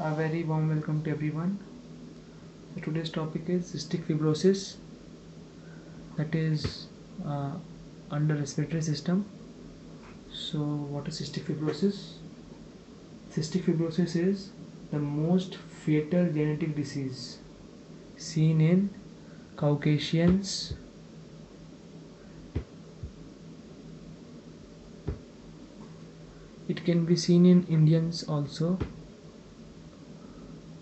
A very warm welcome to everyone. So today's topic is cystic fibrosis, that is uh, under respiratory system. So what is cystic fibrosis? Cystic fibrosis is the most fatal genetic disease seen in Caucasians, it can be seen in Indians also,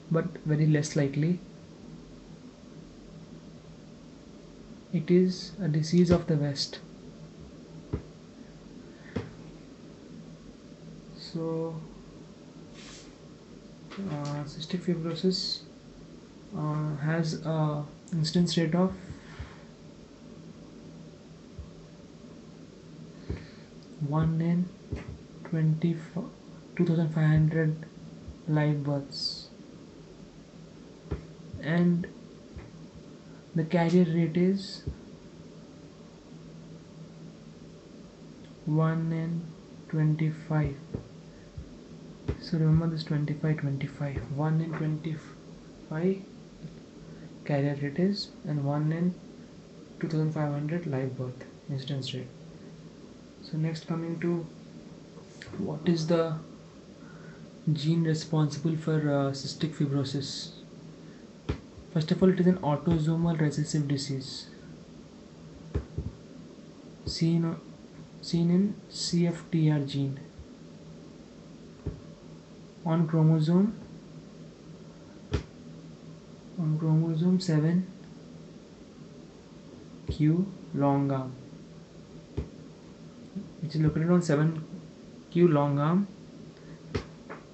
but very less likely. It is a disease of the West. So cystic fibrosis has a incidence rate of 1 in 2,500 live births, and the carrier rate is 1 in 25. So remember this 25 25, 1 in 25 carrier rate is, and 1 in 2,500 live birth incidence rate. So next, coming to what is the gene responsible for cystic fibrosis. First of all, it is an autosomal recessive disease seen in CFTR gene on chromosome 7q long arm, which is located on 7q long arm.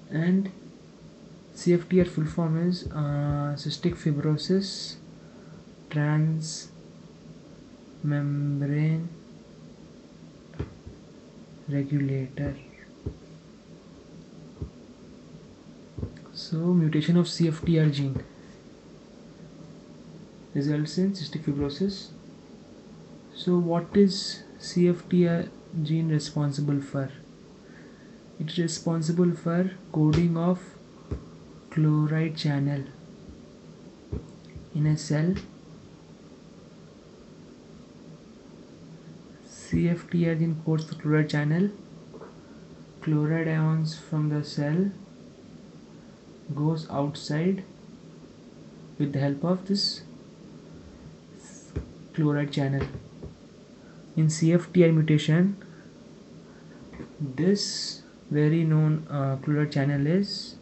And CFTR full form is cystic fibrosis transmembrane regulator. So mutation of CFTR gene results in cystic fibrosis. So what is CFTR gene responsible for? It is responsible for coding of chloride channel in a cell. CFTR gene codes the chloride channel. Chloride ions from the cell goes outside with the help of this chloride channel. In CFTR mutation, this very known chloride channel is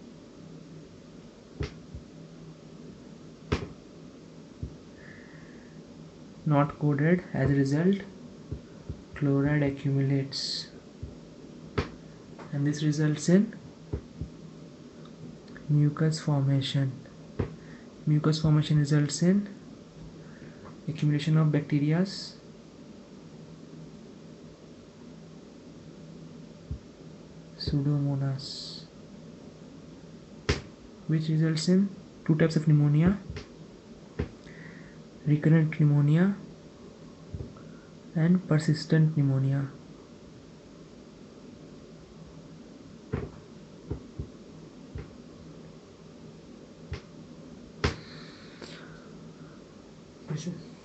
not coded. As a result, chloride accumulates, and this results in mucus formation. Mucus formation results in accumulation of bacteria, Pseudomonas, which results in two types of pneumonia: recurrent pneumonia and persistent pneumonia.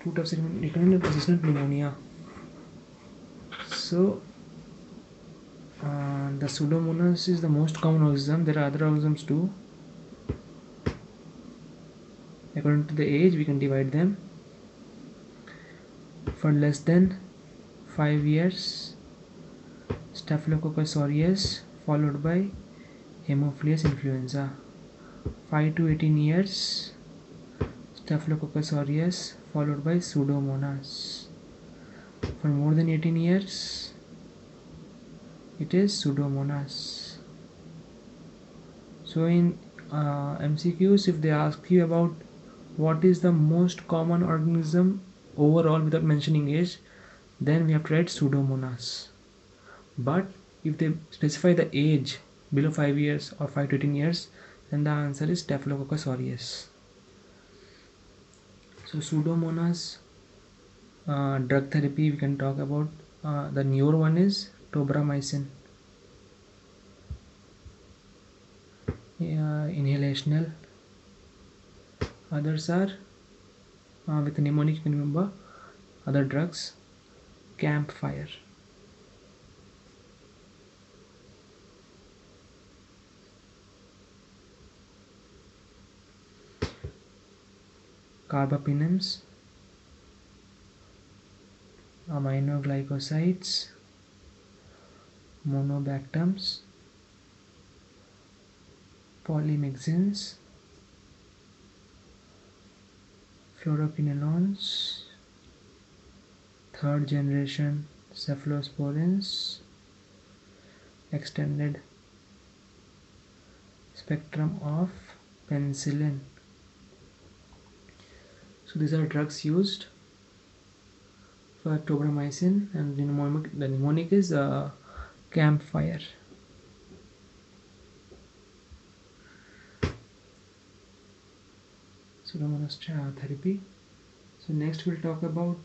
Two types of recurrent and persistent pneumonia. So the Pseudomonas is the most common organism. There are other organisms too. According to the age, we can divide them. For less than 5 years, Staphylococcus aureus, followed by Haemophilus influenza. 5 to 18 years, Staphylococcus aureus, followed by Pseudomonas. For more than 18 years, it is Pseudomonas. So in MCQs, if they ask you about what is the most common organism overall without mentioning age, then we have to write Pseudomonas. But if they specify the age below 5 years or 5 to 18 years, then the answer is Staphylococcus aureus. So Pseudomonas drug therapy, we can talk about. The newer one is tobramycin. inhalational. Others are with mnemonic, you can remember other drugs. Campfire. Carbapenems, aminoglycosides, monobactams, polymyxins, fluoroquinolones, third generation cephalosporins, extended spectrum of penicillin. So these are drugs used for tobramycin, and the mnemonic is campfire. Pseudomonas therapy. So next we'll talk about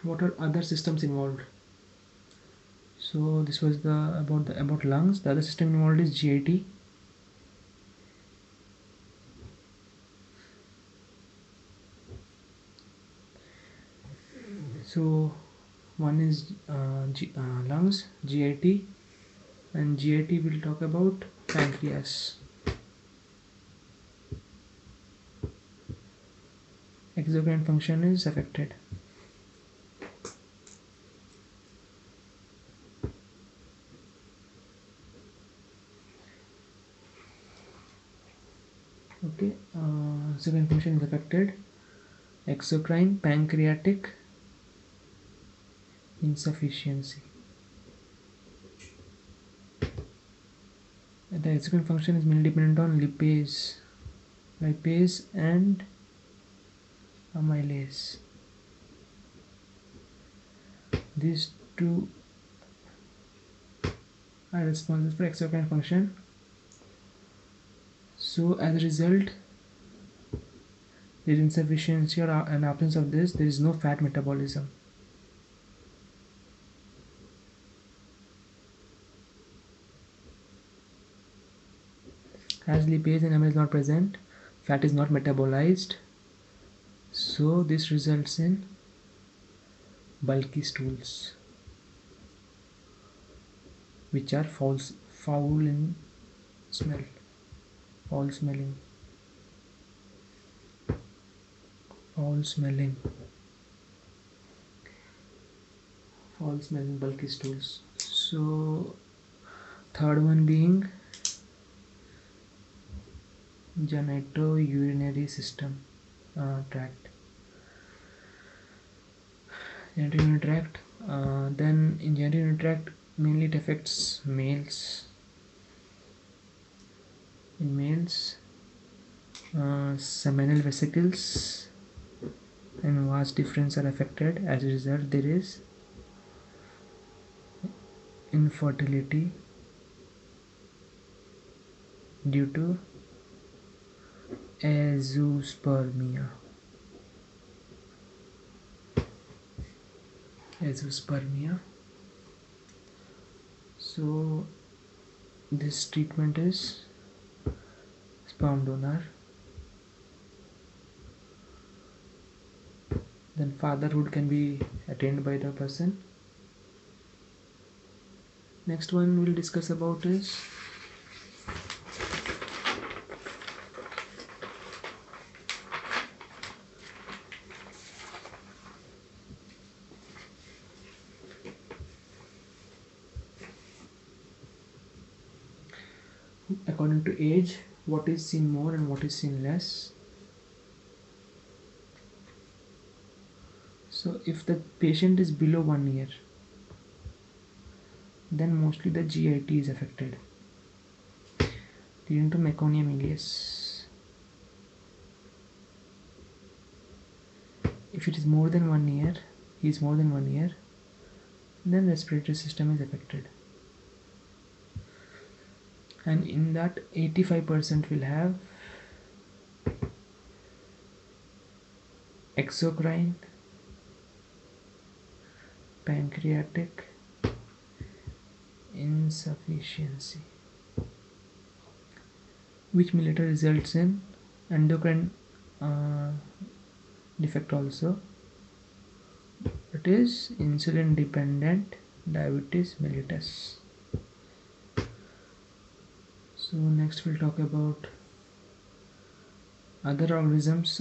what are other systems involved. So this was about lungs. The other system involved is GIT. So one is lungs, GIT, and GIT will talk about pancreas. Exocrine function is affected. Okay, exocrine function is affected. Exocrine pancreatic insufficiency. The exocrine function is mainly dependent on lipase and amylase. These two are responsible for exocrine function. So as a result, there is insufficiency or an absence of this, there is no fat metabolism. As lipase and amylase is not present, fat is not metabolized, so this results in bulky stools, which are foul in smell, foul smelling bulky stools. So third one being genitourinary system tract. Genitourinary tract. Then in genitourinary tract, mainly it affects males. In males, seminal vesicles and vas deferens are affected. As a result, there is infertility due to azoospermia. So this treatment is sperm donor. Then fatherhood can be attained by the person. Next one we'll discuss about is according to age, what is seen more and what is seen less. So if the patient is below 1 year, then mostly the GIT is affected, leading to meconium ileus. If it is more than 1 year, then respiratory system is affected. And in that 85% will have exocrine pancreatic insufficiency. which may later results in endocrine defect also. It is insulin dependent diabetes mellitus. So next we'll talk about other organisms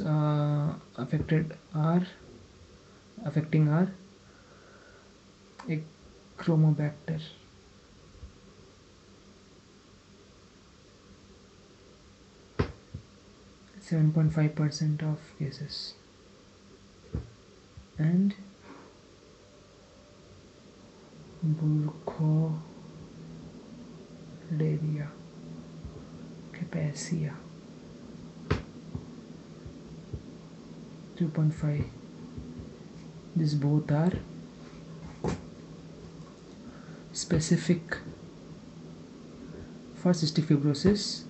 affecting our Chromobacter. 7.5% of cases, and Burkholderia capacia 2.5. These both are specific for cystic fibrosis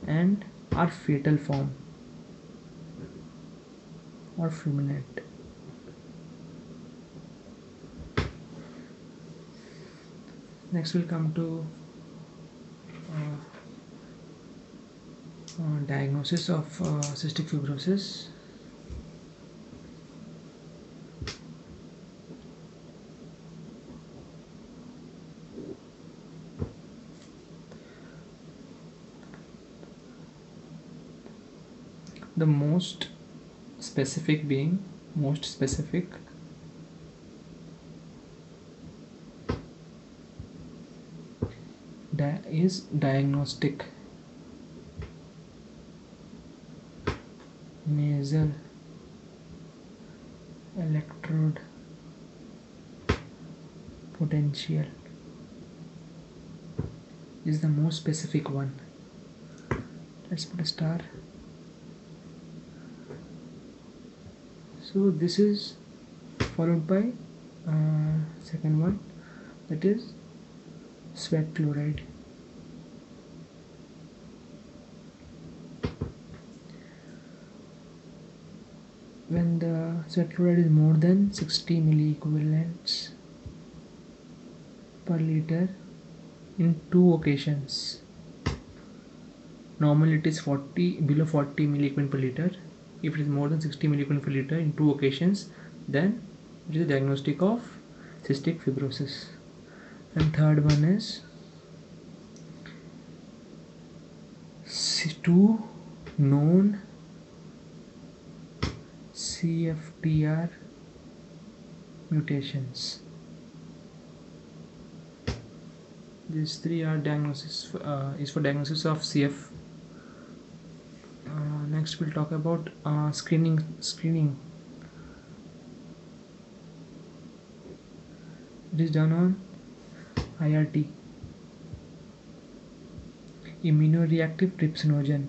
and are fatal form or fulminant. Next we'll come to diagnosis of cystic fibrosis. The most specific is diagnostic nasal electrode potential is the most specific one. Let's put a star. So this is followed by second one, that is sweat chloride. When the sweat chloride is more than 60 milliequivalents per liter in 2 occasions. Normally it is below 40 milliequivalent per liter. If it is more than 60 milliequivalent per liter in 2 occasions, then it is a diagnostic of cystic fibrosis. And third one is 2 known CFTR mutations. These 3 are is for diagnosis of CF. Next we'll talk about screening. It is done on IRT, immunoreactive trypsinogen.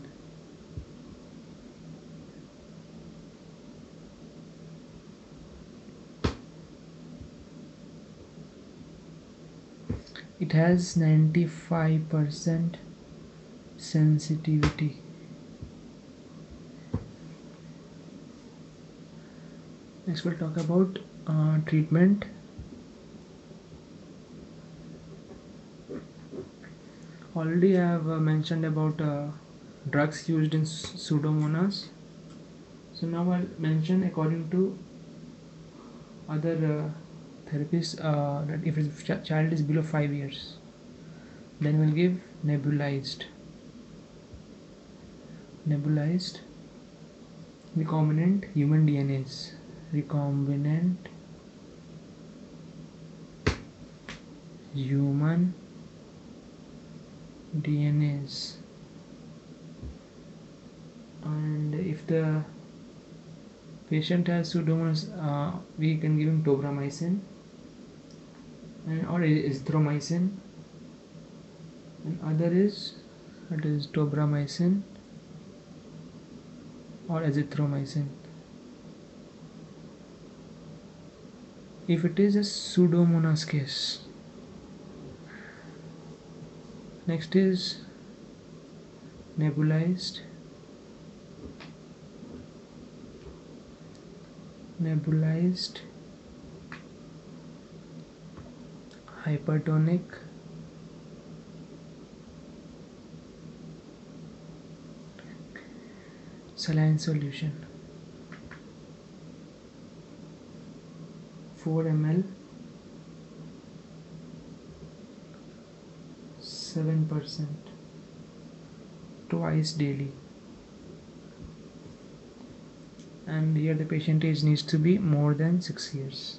It has 95% sensitivity. Next we'll talk about treatment. Already I have mentioned about drugs used in Pseudomonas. So now I'll mention according to other therapies that if a child is below 5 years, then we'll give nebulized recombinant human DNAs. Recombinant human DNAs. And if the patient has Pseudomonas, we can give him tobramycin or azithromycin, and other is tobramycin or azithromycin. If it is a Pseudomonas case. Next is nebulized hypertonic saline solution, 4 ml, 7%, twice daily. And here the patient age needs to be more than 6 years.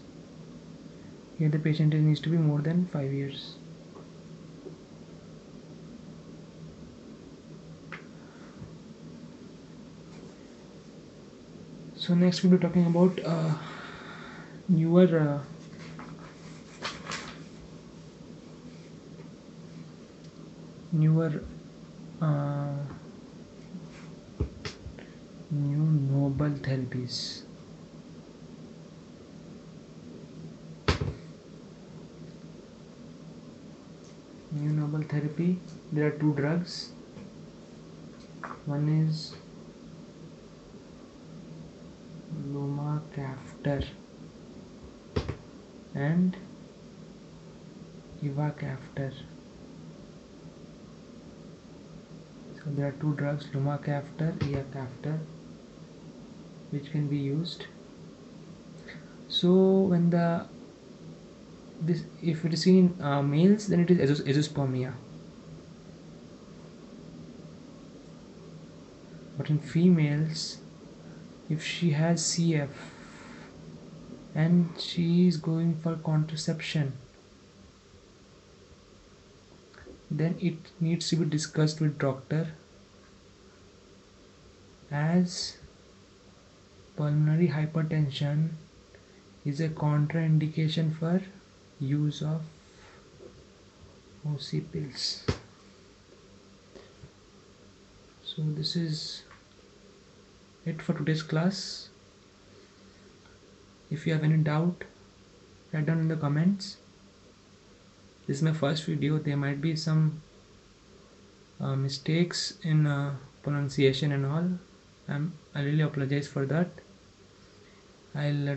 Here the patient age needs to be more than 5 years. So next we'll be talking about newer uh, new novel therapies. New novel therapy. There are 2 drugs. One is lumacaftor and ivacaftor. So there are 2 drugs, lumacaftor, ivacaftor, which can be used. So when if it is seen in males, then it is azoospermia. But in females, if she has CF and she is going for contraception, then it needs to be discussed with doctor, as pulmonary hypertension is a contraindication for use of OC pills. So this is it for today's class. If you have any doubt, write down in the comments. This is my first video. There might be some mistakes in pronunciation and all. I really apologize for that. I'll